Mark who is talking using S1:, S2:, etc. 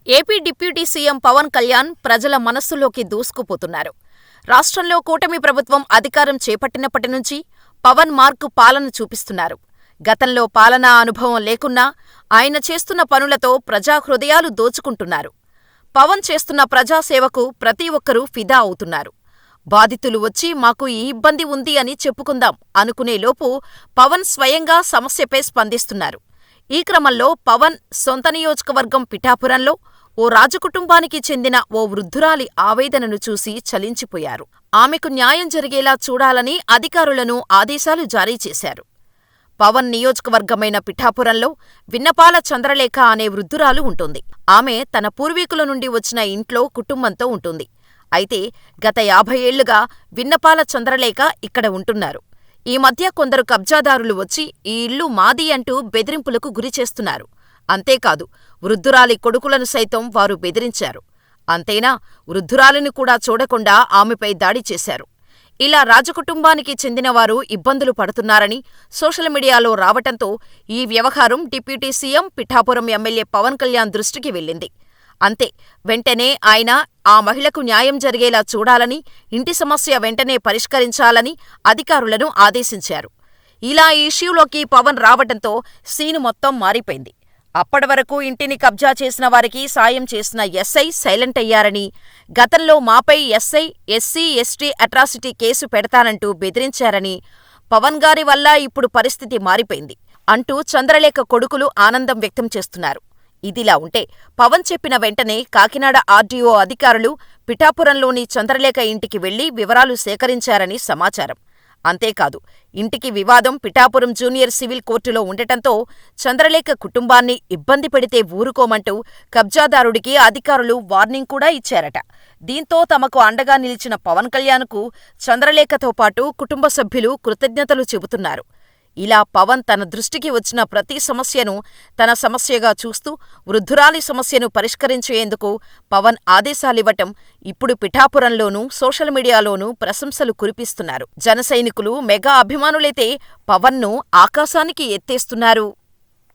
S1: AP deputy CM Pawan Kalyan ప్రజల మనస్సులోకి దూసుకుపోతున్నారు. రాష్ట్రంలో కూటమి ప్రభుత్వం అధికారం చేపట్టినప్పటి నుంచి పవన్ మార్కు పాలన చూపిస్తున్నారు. గతంలో పాలనా అనుభవం లేకున్నా ఆయన చేస్తున్న పనులతో ప్రజా హృదయాలు దోచుకుంటున్నారు. పవన్ చేస్తున్న ప్రజాసేవకు ప్రతి ఒక్కరూ ఫిదా అవుతున్నారు. బాధితులు వచ్చి మాకు ఈ ఇబ్బంది ఉంది అని చెప్పుకుందాం అనుకునేలోపు పవన్ స్వయంగా సమస్యపై స్పందిస్తున్నారు. ఈ క్రమంలో పవన్ సొంత నియోజకవర్గం పిఠాపురంలో ఓ రాజకుటుంబానికి చెందిన ఓ వృద్ధురాలి ఆవేదనను చూసి చలించిపోయారు. ఆమెకు న్యాయం జరిగేలా చూడాలని అధికారులను ఆదేశాలు జారీ చేశారు. పవన్ నియోజకవర్గమైన పిఠాపురంలో విన్నపాల చంద్రలేఖ అనే వృద్ధురాలు ఉంటుంది. ఆమె తన పూర్వీకుల నుండి వచ్చిన ఇంట్లో కుటుంబంతో ఉంటుంది. అయితే గత 50 ఏళ్లుగా విన్నపాల చంద్రలేఖ ఇక్కడ ఉంటున్నారు. ఈ మధ్య కొందరు కబ్జాదారులు వచ్చి ఈ ఇల్లు మాది అంటూ బెదిరింపులకు గురిచేస్తున్నారు. అంతేకాదు వృద్ధురాలి కొడుకులను సైతం వారు బెదిరించారు. అంతేనా, వృద్ధురాలిని కూడా చూడకుండా ఆమెపై దాడి చేశారు. ఇలా రాజకుటుంబానికి చెందినవారు ఇబ్బందులు పడుతున్నారని సోషల్ మీడియాలో రావటంతో ఈ వ్యవహారం deputy CM Pithapuram MLA Pawan Kalyan దృష్టికి వెళ్ళింది. అంతే, వెంటనే ఆయన ఆ మహిళకు న్యాయం జరిగేలా చూడాలని, ఇంటి సమస్య వెంటనే పరిష్కరించాలని అధికారులను ఆదేశించారు. ఇలా ఈ ఇష్యూలోకి పవన్ రావటంతో సీను మొత్తం మారిపోయింది. అప్పటివరకు ఇంటిని కబ్జా చేసిన వారికి సాయం చేసిన ఎస్ఐ సైలెంట్ అయ్యారని, గతంలో మాపై SI SC ST atrocity case పెడతానంటూ బెదిరించారని, పవన్ గారి వల్ల ఇప్పుడు పరిస్థితి మారిపోయింది అంటూ చంద్రలేఖ కొడుకులు ఆనందం వ్యక్తం చేస్తున్నారు. ఇదిలా ఉంటే పవన్ చెప్పిన వెంటనే కాకినాడ ఆర్డీఓ అధికారులు పిఠాపురంలోని చంద్రలేఖ ఇంటికి వెళ్లి వివరాలు సేకరించారని సమాచారం. అంతేకాదు, ఇంటికి వివాదం పిఠాపురం జూనియర్ సివిల్ కోర్టులో ఉండటంతో చంద్రలేఖ కుటుంబాన్ని ఇబ్బంది పెడితే ఊరుకోమంటూ కబ్జాదారుడికి అధికారులు వార్నింగ్ కూడా ఇచ్చారట. దీంతో తమకు అండగా నిలిచిన పవన్ కళ్యాణ్కు చంద్రలేఖతో పాటు కుటుంబ సభ్యులు కృతజ్ఞతలు చెబుతున్నారు. ఇలా పవన్ తన దృష్టికి వచ్చిన ప్రతి సమస్యను తన సమస్యగా చూస్తూ వృద్ధురాలి సమస్యను పరిష్కరించేందుకు పవన్ ఆదేశాలివ్వటం ఇప్పుడు పిఠాపురంలోనూ సోషల్ మీడియాలోనూ ప్రశంసలు కురిపిస్తున్నారు. జనసైనికులు మెగా అభిమానులైతే పవన్ను ఆకాశానికి ఎత్తేస్తున్నారు.